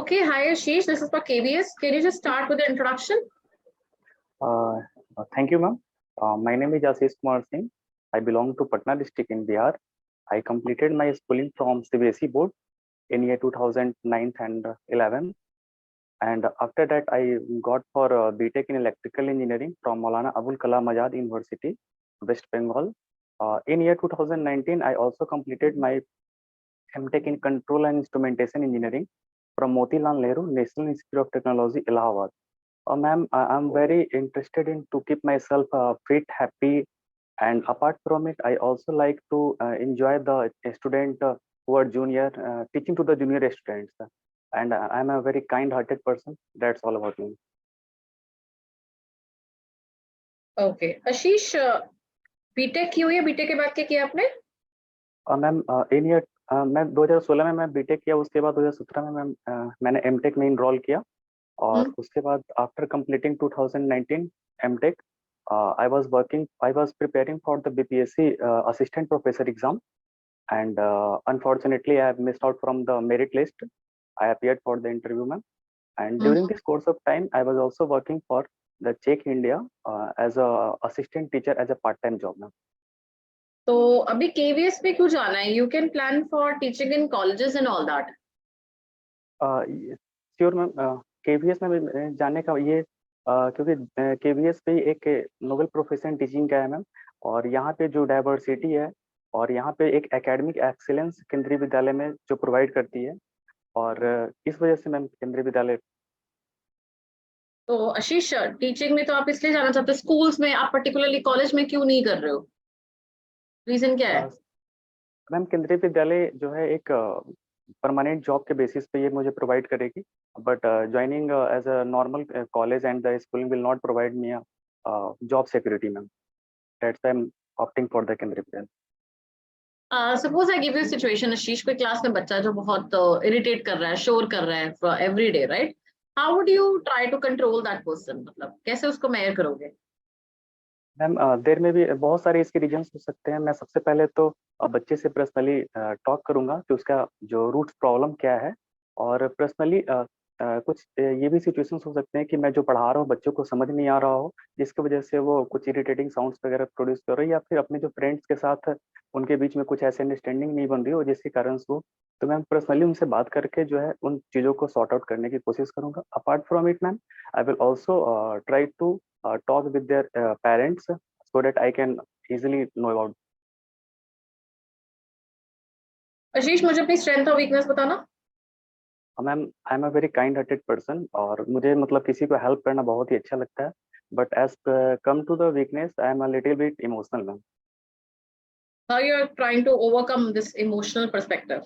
Okay, hi Ashish, this is for KBS. Can you just start with the introduction? Thank you, ma'am. My name is Ashish Kumar Singh. I belong to Patna district in Bihar. I completed my schooling from CBSE board in year 2009 and 11. And after that, I got for BTech in electrical engineering from Maulana Abul Kalam Azad University, West Bengal. In year 2019, I also completed my MTech in control and instrumentation engineering from Motilal Nehru National Institute of Technology, Allahabad. Ma'am, I'm very interested in to keep myself fit, happy, and apart from it, I also like to enjoy the student who are junior, teaching to the junior students. And I'm a very kind-hearted person. That's all about me. Okay, Ashish, BTech की हुई है, BTech के बाद क्या किया आपने? Ma'am इन year मैं 2016 में मैं बीटेक किया, उसके बाद 2017 में मैंने एमटेक में इनरोल किया और उसके बाद after completing 2019 MTech I was preparing for the BPSC assistant professor exam, and unfortunately I have missed out from the merit list. I appeared for the interview, ma'am, and during this course of time I was also working for the Czech India as a assistant teacher as a part-time job, ma'am. तो अभी KVS पे क्यों जाना है? You can plan for teaching in colleges and all that. Sure ma'am, KVS में जाने का ये क्योंकि KVS पे एक नोबल प्रोफेशन टीचिंग का है मैम, और यहाँ पे जो डाइवर्सिटी है और यहाँ पे एक एकेडमिक एक्सीलेंस केंद्रीय विद्यालय में जो प्रोवाइड करती है, और इस वजह से मैम केंद्रीय विद्यालय। तो आशीष, टीचिंग में तो आप इसलिए जाना चाहते हो, स्कूल्स में आप पर्टिकुलरली कॉलेज में क्यों नहीं कर रहे हो? रीजन क्या है? मैम केंद्रीय विद्यालय जो है एक परमानेंट जॉब के बेसिस पे ये मुझे प्रोवाइड करेगी, but joining as a normal college and the schooling will not provide me job security, ma'am. That's why I am opting for the Kendriya Vidyalaya. Suppose I give you situation, Ashish, कोई class में बच्चा जो बहुत irritate कर रहा है, शोर कर रहा है every day, right? How would you try to control that person? मतलब कैसे उसको मेजर करोगे? मैम देर में भी बहुत सारे इसके रीजंस हो सकते हैं. मैं सबसे पहले तो बच्चे से पर्सनली टॉक करूंगा कि उसका जो रूट प्रॉब्लम क्या है, और पर्सनली कुछ ये भी सिचुएशंस हो सकते हैं कि मैं जो पढ़ा रहा हूँ बच्चों को समझ नहीं आ रहा हो, जिसकी वजह से वो कुछ इरिटेटिंग साउंड्स वगैरह प्रोड्यूस कर रहे हो, या फिर अपने जो फ्रेंड्स के साथ उनके बीच में कुछ ऐसे अंडरस्टैंडिंग नहीं बन रही हो जिसके कारण वो, तो मैम पर्सनली उनसे बात करके जो है उन चीज़ों को सॉर्ट आउट करने की कोशिश करूंगा. Apart from it ma'am, I will also try to talk with their parents so that I can easily know about. आशीष, मुझे अपनी स्ट्रेंथ और वीकनेस बताना. Ma'am I am a very kind hearted person, और मुझे मतलब किसी को हेल्प करना बहुत ही अच्छा लगता है, but as come to the weakness I am a little bit emotional, ma'am. How you are trying to overcome this emotional perspective?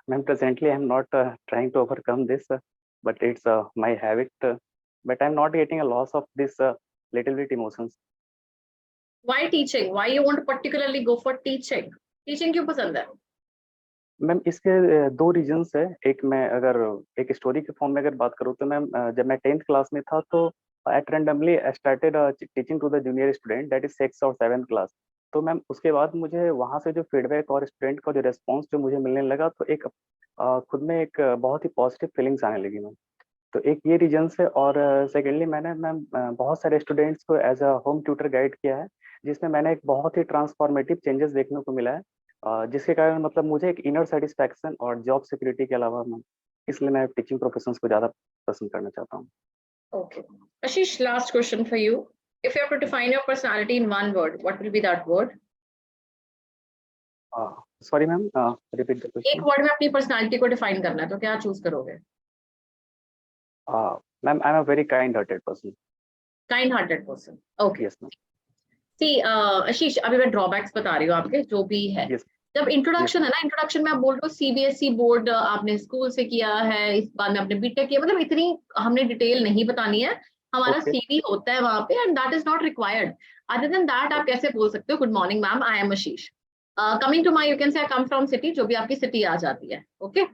Ma'am, presently I'm not trying to overcome this, but it's my habit, but I'm not getting a loss of this little bit emotions. Why teaching? Why you want to particularly go for teaching? Teaching क्यों पसंद है? Ma'am इसके दो reasons है. एक मैं अगर एक स्टोरी के फॉर्म में अगर बात करूँ तो मैम जब मैं 10th क्लास में था तो at randomly I started teaching to the junior student, that is 6th और 7th क्लास. तो मैम उसके बाद मुझे वहाँ से जो फीडबैक और स्टूडेंट का जो रिस्पॉन्स जो मुझे मिलने लगा, तो एक खुद में एक बहुत ही पॉजिटिव फीलिंग्स आने लगी मैम. तो एक ये रीजंस है, और सेकेंडली मैंने मैम बहुत सारे स्टूडेंट्स को as a home tutor guide किया है, जिसमें मैंने एक बहुत ही ट्रांसफॉर्मेटिव चेंजेस देखने को मिला है, जिसके कारण मतलब मुझे एक इनर सेटिस्फैक्शन और जॉब सिक्योरिटी के अलावा मैं इसलिए मैं टीचिंग प्रोफेशंस को ज़्यादा पसंद करना चाहता हूँ. Okay. Ashish, last question for you. If you have to define your personality in one word, what will be that word? Sorry ma'am, repeat the question. एक वर्ड में अपनी पर्सनालिटी को डिफाइन करना है तो क्या चूज करोगे? Ma'am I am a very kind hearted person. Kind hearted person. Okay. Yes ma'am. See Ashish, अभी मैं ड्रॉबैक्स बता रही हूँ आपके जो भी है. Yes. जब इंट्रोडक्शन है ना, इंट्रोडक्शन में आप बोल रहे हो सीबीएसई बोर्ड आपने स्कूल से किया है, इस बाद में आपने बीटेक किया, मतलब इतनी हमने डिटेल नहीं बतानी है. हमारा Okay. सीवी होता है वहां पे and that is not required. Other than that आप कैसे बोल सकते हो good morning ma'am, I am Ashish. Coming to my, you can say I come from city, जो भी आपकी सिटी आ जाती है. Okay.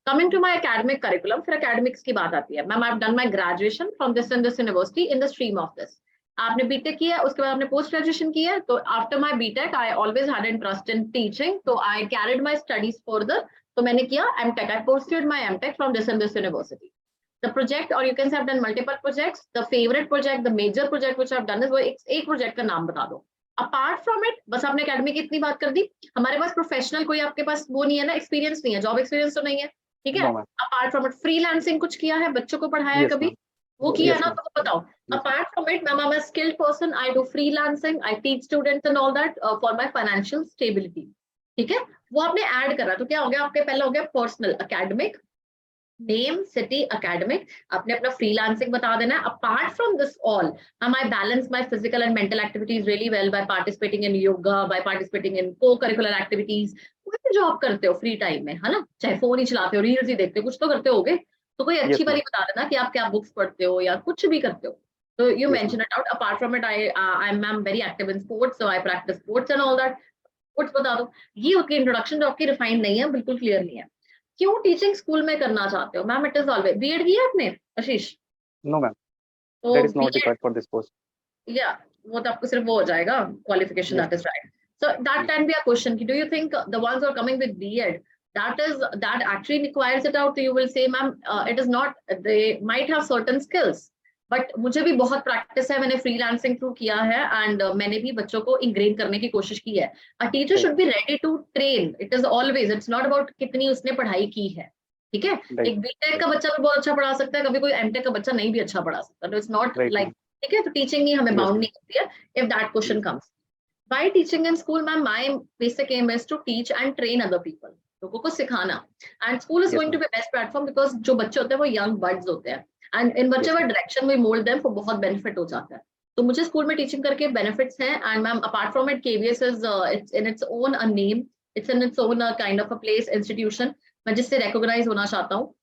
Coming to my academic curriculum, फिर एकेडमिक्स की बात आती है. Ma'am I have done my graduation from this and this university in the stream of this. आपने बीटेक किया, उसके बाद आपने पोस्ट ग्रेजुएशन किया. तो after my BTech I always had interest in teaching, तो I carried my studies further. तो मैंने किया MTech, I pursued my MTech from this and this university. The project, or you can say I've done multiple projects. The favorite project, the major project which I've done is वो एक project का नाम बता दो. Apart from it, बस आपने academy की इतनी बात कर दी. हमारे पास professional कोई आपके पास वो नहीं है ना, experience नहीं है, job experience तो नहीं है, ठीक है? Apart from it, freelancing कुछ किया है, बच्चों को पढ़ाया है कभी? वो किया है ना, तो बताओ. Apart from it, I'm a skilled person. I do freelancing. I teach students and all that for my financial stability. ठीक है? वो आपने add करा, तो क्या हो गया? आपके पहले हो गया personal, academic, name, city, academic. आपने अपना freelancing बता देना है. Apart from this all, I balance my physical and mental activities really well by participating in yoga, by participating in co-curricular activities. कोई भी जॉब करते हो फ्री टाइम में, है ना? चाहे फोन ही चलाते हो, रील्स ही देखते हो, कुछ तो करते होगे. तो कोई अच्छी बारी बता देना कि आप क्या बुक्स पढ़ते हो या कुछ भी करते हो. तो you mention it out. Apart from it, I'm very active in sports, so I practice sports and all that. Sports बता दो. ये उसकी इंट्रोडक्शन जो आपकी रिफाइंड नहीं है, बिल्कुल क्लियर नहीं है. क्यों टीचिंग स्कूल में करना चाहते हो? Ma'am, it is always. BEd किया आपने आशीष? नो मैम, तो that is not required for this post. या वो तो आपको सिर्फ वो हो जाएगा qualification. That is right. So that can be a question कि do you think the ones who are coming with BEd that actually requires it out? You will say, ma'am, it is not. They might have certain skills, but मुझे भी बहुत practice है, मैंने freelancing through किया है and मैंने भी बच्चों को इंग्रेन करने की कोशिश की है. A teacher should be ready to train. It is always, it's not about कितनी उसने पढ़ाई की है, ठीक है? एक बीटेक का बच्चा भी बहुत अच्छा पढ़ा सकता है, कभी कोई एमटेक का बच्चा नहीं भी अच्छा पढ़ा सकता. तो इट्स नॉट लाइक, ठीक है? तो टीचिंग ही हमें बाउंड नहीं करती है. If that question comes, why teaching in school? Ma'am, my basic aim is to teach and train other people. लोगों को सिखाना. And school is going to be best platform because जो बच्चे होते हैं वो यंग बर्ड्स होते हैं and in whichever direction we mold them for बहुत बेनिफिट हो जाता है. तो मुझे स्कूल में टीचिंग करके बेनिफिट्स हैं. And ma'am, apart from it, KVS is it's in its own a name, it's in its own kind of a place, institution, मैं जिससे रिकॉग्नाइज होना चाहता हूँ.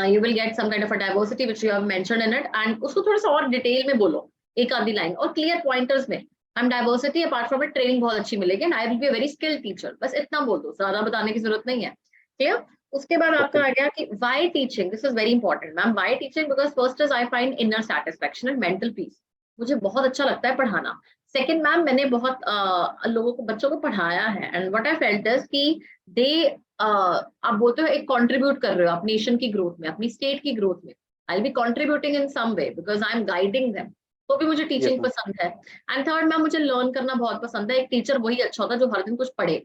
You will get some kind of a diversity which you have mentioned in it. And उसको थोड़ा सा और detail में बोलो, एक आधी लाइन और क्लियर पॉइंटर्स में. I am diversity, apart from it training बहुत अच्छी मिलेगी and I will be a very skilled teacher. बस इतना बोल दो, ज्यादा बताने की जरूरत नहीं है. क्लियर? उसके बाद आपका आ गया कि why teaching. This is very important, ma'am. Why teaching? Because first is I find inner satisfaction and mental peace. मुझे बहुत अच्छा लगता है पढ़ाना. Second, मैम, मैंने बहुत लोगों को, बच्चों को पढ़ाया है and what I felt is कि they आप बोलते हो एक contribute कर रहे हो आप नेशन की ग्रोथ में, अपनी स्टेट की ग्रोथ में. I'll be contributing in some way because I'm guiding them. तो भी मुझे टीचिंग पसंद है. एंड थर्ड, मैम, मुझे लर्न करना बहुत पसंद है. एक टीचर वही अच्छा होता है जो हर दिन कुछ पढ़े,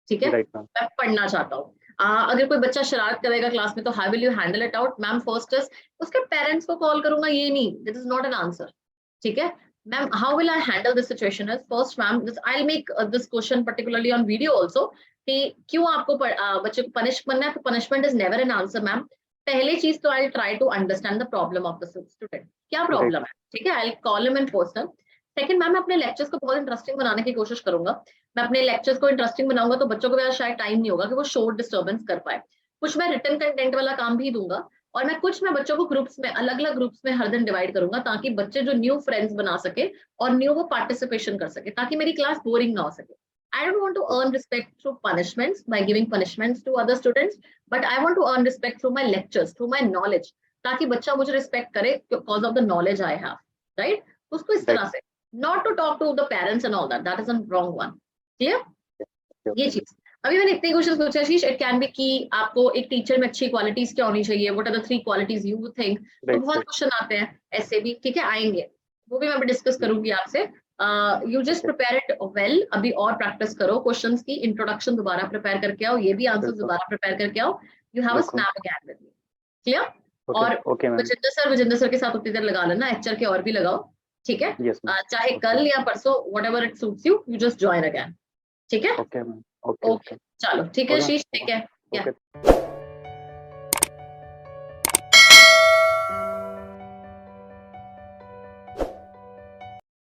ठीक है? मैं पढ़ना चाहता हूँ. अगर कोई बच्चा शरारत करेगा क्लास में तो how will you handle it out? Ma'am, first is उसके पेरेंट्स को कॉल करूंगा, ये नहीं, this is not an answer, ठीक है? Ma'am, how will I handle this situation is first, ma'am, I will make this question particularly on video also कि क्यों आपको बच्चे को पनिश करना है. तो punishment is never an answer, ma'am. पहली चीज तो I try to understand the problem of the student. क्या प्रॉब्लम है, ठीक है? I call him in person. Second, ma'am, मैं अपने लेक्चर्स को बहुत इंटरेस्टिंग बनाने की कोशिश करूंगा. मैं अपने लेक्चर्स को इंटरेस्टिंग बनाऊंगा तो बच्चों को शायद टाइम नहीं होगा कि वो शोर डिस्टर्बेंस कर पाए. कुछ मैं रिटन कंटेंट वाला काम भी दूंगा और मैं बच्चों को ग्रुप्स में, अलग अलग ग्रुप्स में हर दिन डिवाइड करूंगा ताकि बच्चे जो न्यू फ्रेंड्स बना सके और न्यू वो पार्टिसिपेशन कर सके, ताकि मेरी क्लास बोरिंग ना हो सके. I don't want to earn respect through punishments by giving punishments to other students, but I want to earn respect through my lectures, through my knowledge, ताकि बच्चा मुझे रिस्पेक्ट करे because of the knowledge I have, right? उसको इस तरह से, not to talk to the parents and all that. That is a wrong one. Clear? ये चीज. अभी मैंने इतने क्वेश्चन पूछे आशीष. इट कैन बी कि आपको एक टीचर में अच्छी क्वालिटीज क्या होनी चाहिए, what are the 3 qualities you would think. तो बहुत क्वेश्चन आते हैं ऐसे भी, ठीक है? आएंगे, वो भी मैं डिस्कस करूंगी आपसे. You just prepare it well. अभी और प्रैक्टिस करो क्वेश्चंस की. इंट्रोडक्शन दोबारा प्रिपेयर करके आओ, ये भी आंसर दोबारा प्रिपेयर करके आओ. You have a snap again with me. Clear? और विजेंद्र सर के साथ उतनी देर लगा लेना, एचआर के और भी लगाओ, ठीक है? चाहे कल या परसों, whatever it suits you, you just join again, ठीक है? ओके, चलो, ठीक है आशीष, ठीक है.